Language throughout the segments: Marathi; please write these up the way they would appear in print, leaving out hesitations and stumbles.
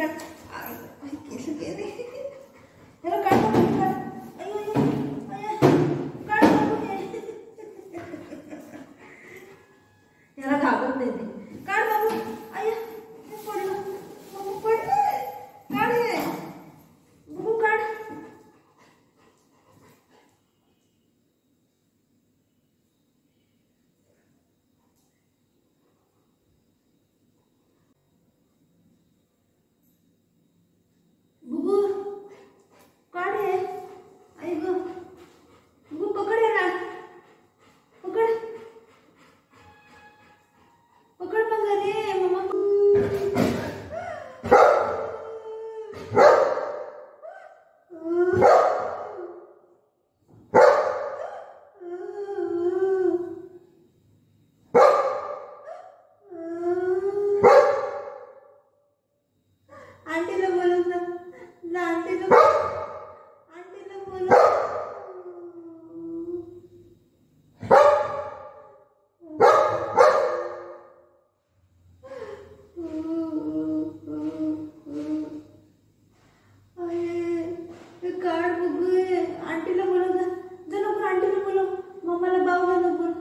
काढ. केस गेले. याला काढ बाबू, काढ. अयो अयो अयो, काढ बाबू हे. याला घाबरत नाही ते. काढ बाबू. अयो हे पडलं. बाबू पडलं. काढ हे. बाबू काढ. बुबू काढ हे. आई गं. बुबू पकड याला. पकड. पकड मग रे मम्मा. आंटीला बोलव ना. आंटीला बोलव. काढ बघू. आंटीला बोलव ना. जा लवकर आंटीला बोलव. मम्माला बाऊ घ्या लवकर.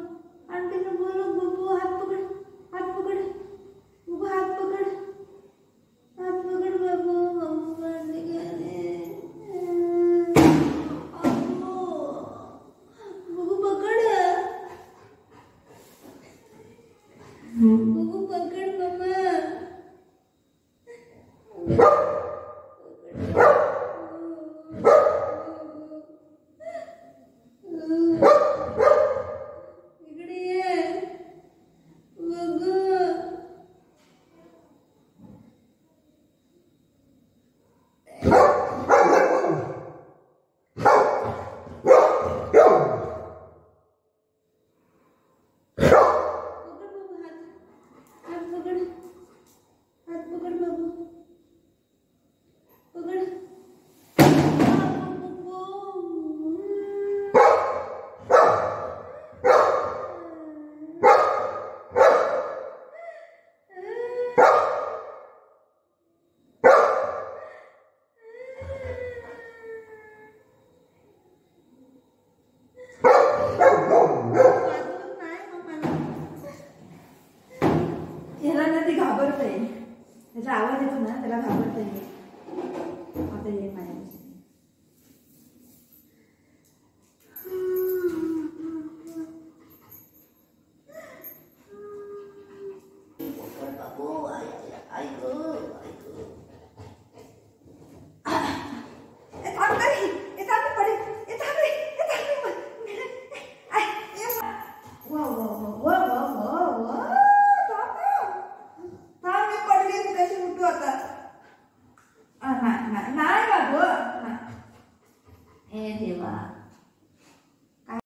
आंटीला बोलव. बघू हात पकड. हात पकड. बघू हात पकड. हात पकड बाबू. बाबू काढले गेले. बघू पकड. बघू पकड मम्मा. इकडे ये. बघू. ह्याला ना ते घाबरतंय. त्याचा आवाज येतो ना त्याला घाबरतंय. आता ये माझ्या. नाही बाबू. हे देवा.